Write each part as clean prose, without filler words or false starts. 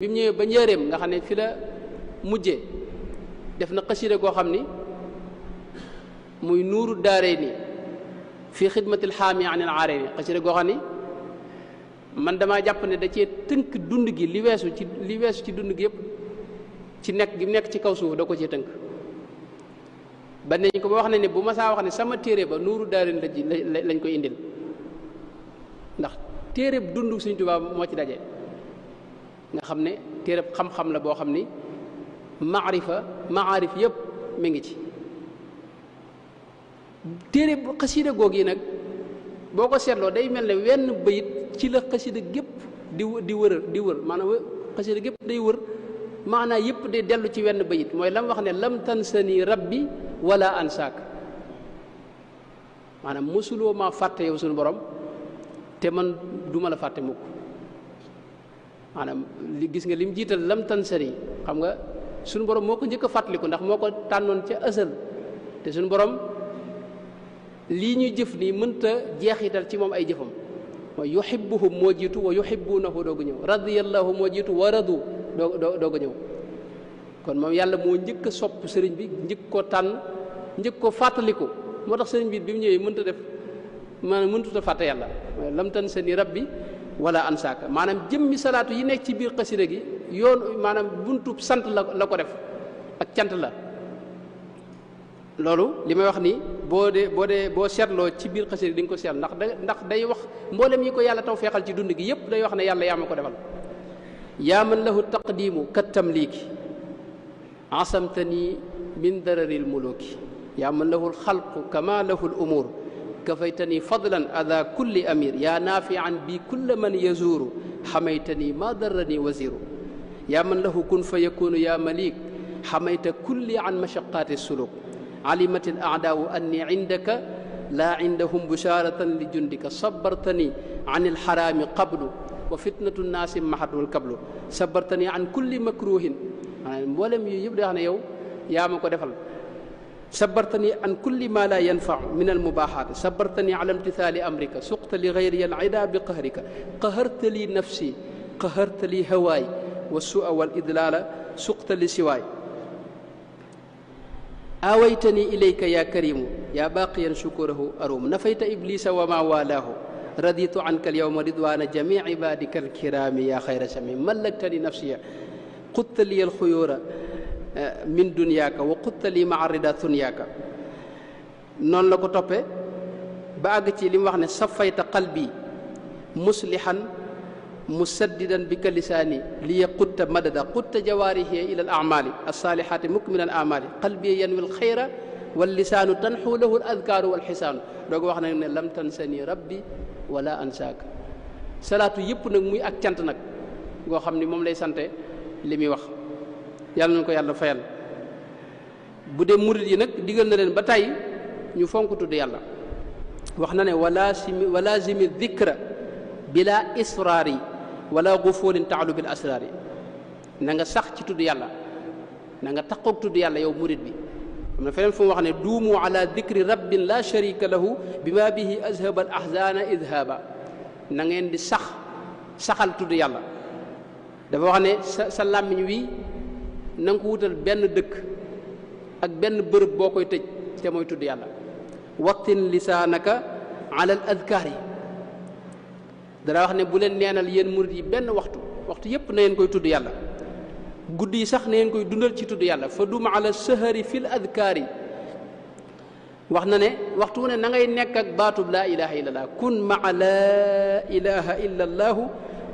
bi mu ñëwee ba njëreem nga xam ne fi la mujjee def na xasida goo xam ni muy nuuru daaree ni fii xidmatil xaami anil aaree ni xasida goo xam ni man damaa jàpp ne da cee tënk dund gi li weesu ci dund gi yëpp ci nekk gi nekk ci kaw suuf da ko cee tënk ba ne ñu ko ba wax ne bu ma saa wax ne sama téere ba nuuru daaree ni lañ koy indil ndax téere dund Sëriñ Tuubaa moo ci daje nga xam ne téere xam-xam la boo xam ni maarif yëpp mi ngi ci téere xasida goog yi nag boo ko seetloo day mel ne wenn bayit ci la xasida gépp di wër maanaam xasida gépp day wër maanaa yëpp day dellu ci wenn bayit mooy lam wax ne lam tansani rabbi wala ansaak maanaam mosuloo maa fàtte yow suñu borom te man duma la fàtte mukk maanaam li gis nga lim jiital lam tansani xam nga suñu borom moo ko njëkk a fàttaliku ndax moo ko tànnoon ca ësal te suñu borom lii ñuy jëf nii mënta jeexital ci moom ay jëfam mooy yuhibbuhum moo jiitu wa yuhibbunahu doog a ñëw radiyallahu moo jiitu wa radu doog a ñëw kon moom yàlla moo njëkk a sopp sëriñ bi njëkk ko tànn njëkk ko fàttaliku moo tax sëriñ bi mu ñëwee mënta def maanaam mëntut a fàtte yàlla lam tansani rabbi wala ansaaka maanaam jëmmi salaatu yi nekk ci biir xasida gi yoon maanaam buntub sant la ko def ak cant la loolu li may wax ni boo seetloo ci biir xasida gi di nga ko seet ndax day wax mboolem yi ko yàlla taw feexal ci dund gi yépp day wax ne yàlla yaa ma ko defal yaa man lahu taqdimu kat tamliiki asamtani min dararil muluki yaa man lahu alxalqu kama lahu al umur kafaytani fadlan ada kulli amir yaa naafian bi kulla man yazuru xamaytani ma darrani wasiru yaa man lahu kun fa yakunu yaa malik xamayta kulli an mashaqaati suluk alimat al aadaau anni indaka laa indahum busharatan li jundika sabartani an alxaraami qablu wa fitnatu nnaasi mahadul kablu sabartani an kulli makruhin maanaam mboolem yooyu yëpp day wax ne yow yaa ma ko defal sabartani an kulli ma la yanfau min almubaxaat sabartani ala imtithali amrika suqta li gayri alida bi qahrika qaharta li nafsi qaharta li hawaay wa sua wal idlaala suqta li siwaay awaytani ilayka ya karimu ya baqiyan shukurahu arum nafayta iblisa wa ma walaahu raditu anka alyawma ridwana jami ibadika alkirami ya xayra sami mallaktani nafsiya qutta li alxuyura min dunyaaka wa qutta li maa rida dunyaaka noonu la ko toppee ba àgg ci li mu wax ne safayta qalbi muslihan musaddidan bika lisaani li qutta madada qutta jawaarihi ila al amali alsaalihati mukmila al amali qalbi yanwi al xayra wal lisaanu tanxu lahu al adkaaru wal xisaanu doo ko wax nag ne lam tansani rabbi wala ansaaka salaatu yëpp nag muy ak cant nag ngoo xam ni moom lay sante li muy wax yàlla nañu ko yàlla fayal bu dee murit yi nag digal na leen ba tey ñu fonk tudd yàlla wax na ne walazimi dikra bila israari wala gufuulin taalu bil asraari na nga sax ci tudd yàlla na nga taqoog tudd yàlla yow murit bi am na feneen fu mu wax ne duumu ala dikri rabbin la sharika lahu bima bihi azhaba al ahzana idhaba na ngeen di saxal tudd yàlla dafa wax ne sa làmmiñ wi na nga ko wutal benn dëkk ak benn bërëb boo koy tëj te mooy tudd yàlla wattin lisaanaka ala al adkaar yi dara wax ne bu leen neenal yéen murit yi benn waxtu yépp na ngeen koy tudd yàlla guddi yi sax na ngeen koy dundal ci tudd yàlla fa dum ala sahari fil adkaar yi wax na ne waxtu wu ne na ngay nekk ak baatub laa ilaha illa allah kun maa laa ilaha illa allahu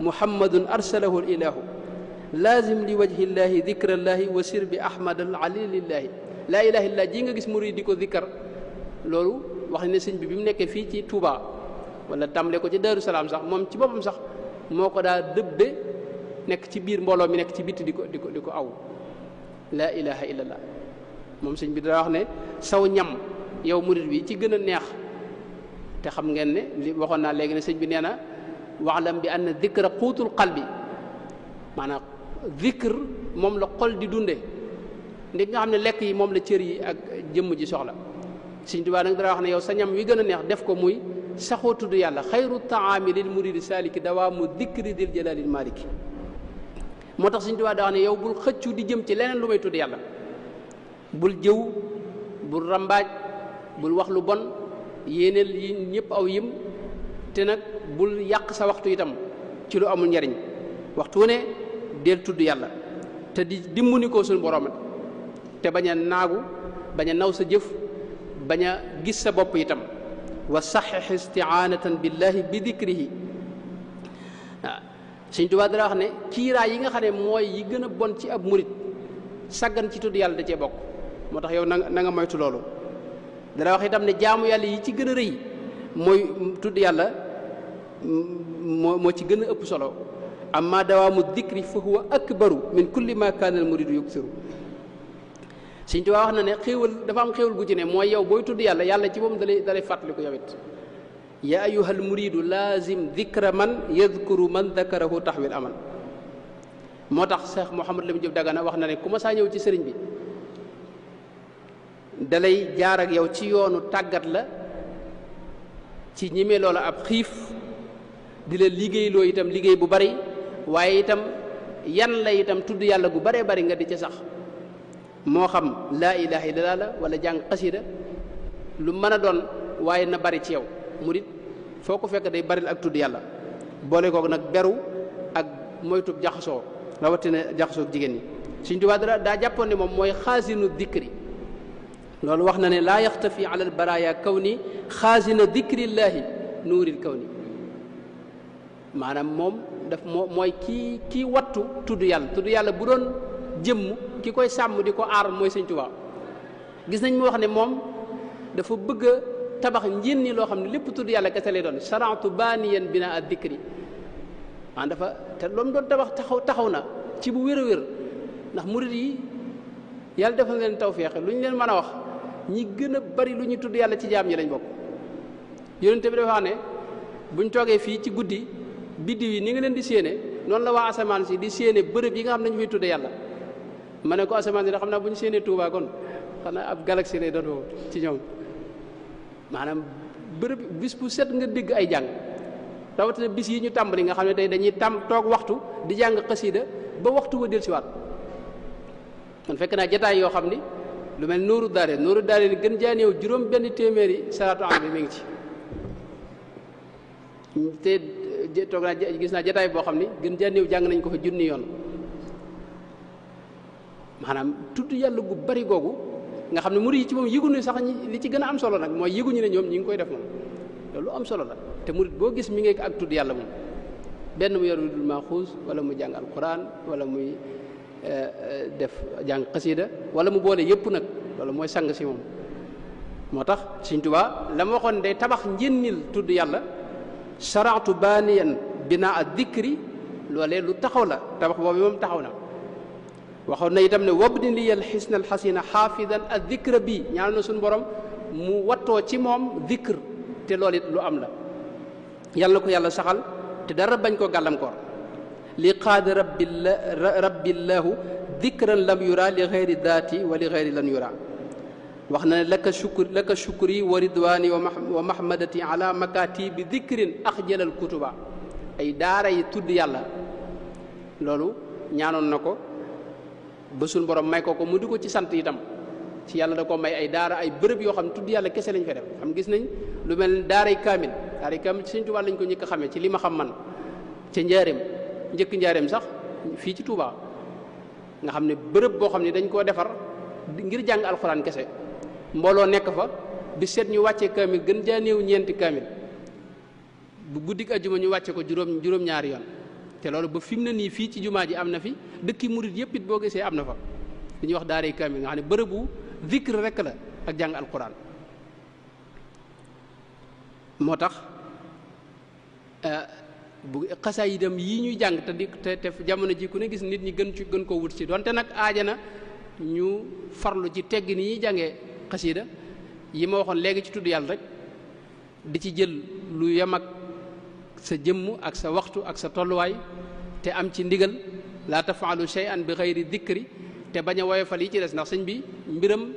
muhammadun arsalahu al ilahu laazim li wajhi llahi dikrallahi wa sir bi ahmad al ali lillahi laa ilaha illallah ji nga gis murid di ko dikkar loolu wax ne sëñ bi mu nekkee fii ci Touba wala tàmbale ko ci Daaru Salaam sax moom ci boppam sax moo ko daa dëbbe nekk ci biir mbooloo mi nekk ci bitti di ko aw laa ilaha illallah moom sëñ bi daa wax ne saw ñam yow murid bi ci gën a neex te xam ngeen ne li waxoon naa léegi ne sëñ bi nee na waxlam bi anna dikra quutul qalbi maanaam zikr moom la xol di dunde ndi nga xam ne lekk yi moom la cër yi ak jëmm ji soxla Sëñ Tuubaa nag dara wax ne yow sa ñam wi gën a neex def ko muy saxoo tudd yàlla xayru taami lil muridi saliki dawaamu dikri dil jalaalil maliki moo tax Sëñ Tuubaa daa wax ne yow bul xëccu di jëm ci leneen lu may tudd yàlla, bul jëw, bul rambaaj, bul wax lu bon, yéeneel yi ñëpp aw yim, te nag bul yàq sa waxtu itam ci lu amul njariñ. waxtu wu ne del tudd yàlla te di dimbali ko suñu borom te bañ a naagu, bañ a naw sa jëf, bañ a gis sa bopp itam. wa saxix istiaanatan billahi bi dikrihi. waaw Sëñ Tuubaa dara wax ne kiiraay yi nga xam ne mooy yi gën a bon ci ab murit sàggan ci tudd yàlla da cee bokk. moo tax yow na nga moytu loolu. dara wax itam ne jaamu yàlla yi ci gën a rëy mooy tudd yàlla moo ci gën a ëpp solo. amma dawaamu dikri fa huwa akbaru min kulli ma kaana al muridu yuksiru. Sëñ Tuubaa wax na ne xéewal dafa am xéewal gu ci ne mooy yow booy tudd yàlla yàlla ci moom dalay fàttali ko yow it. yaa ayyuhal muridu laazim dikra man yadkuru man dakarahu taxwil aman. moo tax Cheikh Mouhamadou Lamine Diop Dagana wax na ne ku ma saa ñëw ci sëriñ bi dalay jaar ak yow ci yoonu tàggat la ci ñime loola ab xiif, di la liggéeyloo itam liggéey bu bari, waaye itam yan la itam tudd yàlla gu baree bari nga di ca sax. moo xam laa ilaha illallah la wala jàng xasida lu mën a doon, waaye na bari ci yow. murit foo ko fekk day baril ak tudd yàlla, boole kook nag beru ak moytu jaxasoo, rawatina jaxasoo jigéen ñi. Sëñ Tuubaa daa jàppoon ne moom mooy xaasinu dikri. loolu wax na ne laa yaxtafi ala albaraya kaw ni xaasina dikrillaahi nuuril kaw ni. maanaam moom mooy kii wattu tudd yàlla bu doon jëmm ki koy sàmm di ko aar mooy Sëñ Tuubaa. gis nañ mu wax ne moom dafa bëgg a tabax njéen ni loo xam ne lépp tudd yàlla kese lay doon. shara'tu baaniyan binaa ad-dikri. dafa te loolu doon tabax taxaw na ci bu wér a wér, ndax murid yi yàlla defal leen tawfeex lu ñu leen mën a wax ñi gën a bari lu ñu tudd yàlla ci jaam ñi lañ bokk. Yonent bi dafa wax ne buñ toogee fii ci guddi biddiw yi ni nga leen di séene noonu la waa asamaan si di séene bërëb yi nga xam ne ñu fiy tudd yàlla. ma ne ko asamaan si da xam naa bu ñu séenee Tuubaa kon xanaa ab galaxie lay doon foofu ci ñoom. maanaam bërëb bis bu set nga dégg ay jàng, rawatina bis yi ñu tàmbali nga xam ne tey dañuy toog waxtu di jàng xasida ba waxtu wa dellusiwaat. man fekk naa jataay yoo xam ni lu mel Nuuru Daarayni gën jaa néew juróom benn téeméeri salaatu am bi mi ngi ci. te toog naa gis naa jataay boo xam ni gën jaa néew jàng nañ ko fa junni yoon. maanaam tudd yàlla gu bari googu nga xam ne murid yi ci moom yëguñu sax li ci gën a am solo nag mooy yëguñu ne ñoom ñi ngi koy def moom. loolu am solo la te murid boo gis mi ngi ak tudd yàlla moom, benn mu yor dul maaxuus wala mu jàng alquran wala muy def jàng xasida wala mu boole yëpp nag, loolu mooy sang si moom. moo tax Sëñ Tuubaa la ma waxoon day tabax njënnil tudd yàlla. shara'tu baaniyan binaa ad-dikri, loolee lu taxaw la, tabax boobu moom taxaw na. waxoon na itam ne wabni liyal xisna alxasina xaafidan ad-dikra bi, ñaan na suñu borom mu wattoo ci moom dikr, te loolu it lu am la. yàlla na ko yàlla saxal te dara bañ koo gàllankoor. li qaada rabbillahu dikran lam yura li xeyri daati wa li xeyri lan yura. wax na ne laka shukri wa ridwaani wa mahmadati ala makaati bi dikrin axjalal kutuba. ay daara yi tudd yàlla loolu ñaanoon na ko ba suñ borom may ko mu di ko ci sant itam. ci yàlla da ko may ay daara ay bërëb yoo xam ne tudd yàlla kese lañ fa def. xam gis nañ lu mel ne daaray kaamil ci Sëñ Tuubaa lañ ko njëkk a xamee ci li ma xam man ca njaareem njëkk njaareem sax fii ci Tuubaa nga xam ne bërëb boo xam ne dañ koo defar ngir jàng alxuraan kese. mbooloo nekk fa bi seet ñu wàccee kaamil gën jaa néew ñeenti kaamil, bu guddik ajjuma ñu wàcce ko juróom-ñaari yoon. te loolu ba fi mu ne nii fii ci jumaa ji am na fi, dëkki murit yëpp it boo gisee am na fa li ñuy wax daaray kaamil nga xam ne bërëbu zikr rek la ak jàng alquran. moo tax bu xasaayidam yii ñuy jàng te jamono ji ku ne gis nit ñi gën koo wut si donte nag aaja na ñu farlu ci tegg ni ñuy jàngee xasida yi ma waxoon léegi ci tudd yàlla rek, di ci jël lu yem ak sa jëmm ak sa waxtu ak sa tolluwaay, te am ci ndigal laa tafaalu shay'an bi xayri dikri, te bañ a woyofal yi ci des. ndax sëñ bi mbiram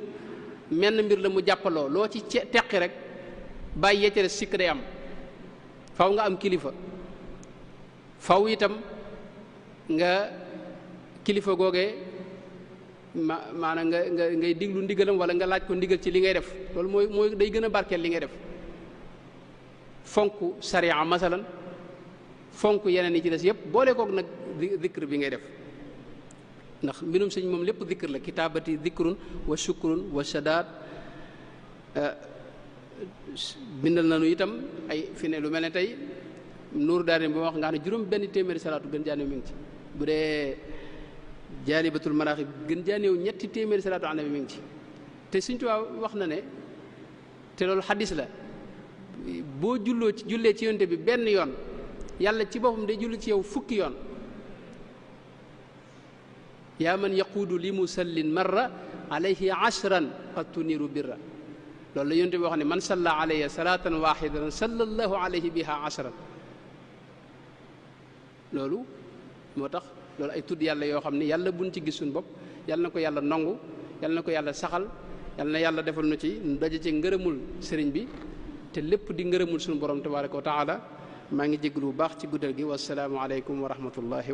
menn mbir la mu jàppaloo, loo ci teqi rek bàyyi yecce des sikk day am. faw nga am kilifa, faw itam nga kilifa googee maanaam ngay diglu ndigalam wala nga laaj ko ndigal ci li ngay def loolu mooy day gën a barkeel li ngay def fonk sariya masalan fonk yeneen yi ci des yëpp boole kook nag zikr bi ngay def ndax mbirum sëñ moom lépp zikr la kitaabati zikrun wa shukrun wa shadaat bindal nañu itam ay fi ne lu mel ne tey nuuru daane bi ma wax nga xam ne juróom benn téeméeri salaatu gën jaaneew mi ngi ci bu dee jaalibatul maraaxib gën jaaneew ñetti téeméeri salaatu annabi mi ngi ci te Sëñ Tuubaa wax na ne te loolu xadis la boo jullee ci yonte bi benn yoon yàlla ci boppam day julli ci yow fukki yoon yaa man yaquudu li musallin marra alayhi ashran qad tuniru birra loolu la yonte bi wax ne man salla alayya salatan waxidatan sallallahu alayhi biha ashran loolu moo tax loolu ay tudd yàlla yoo xam ne yàlla buñ ci gis suñu bopp yàlla na ko yàlla nangu yàlla na ko yàlla saxal yàlla na yàlla defal nu ci nu daje ci ngërëmul sëriñ bi te lépp di ngërëmul suñu borom tabaraka wa taala maa ngi jégalu bu baax ci guddal gi wasalaamu aleykum wa rahmatullahi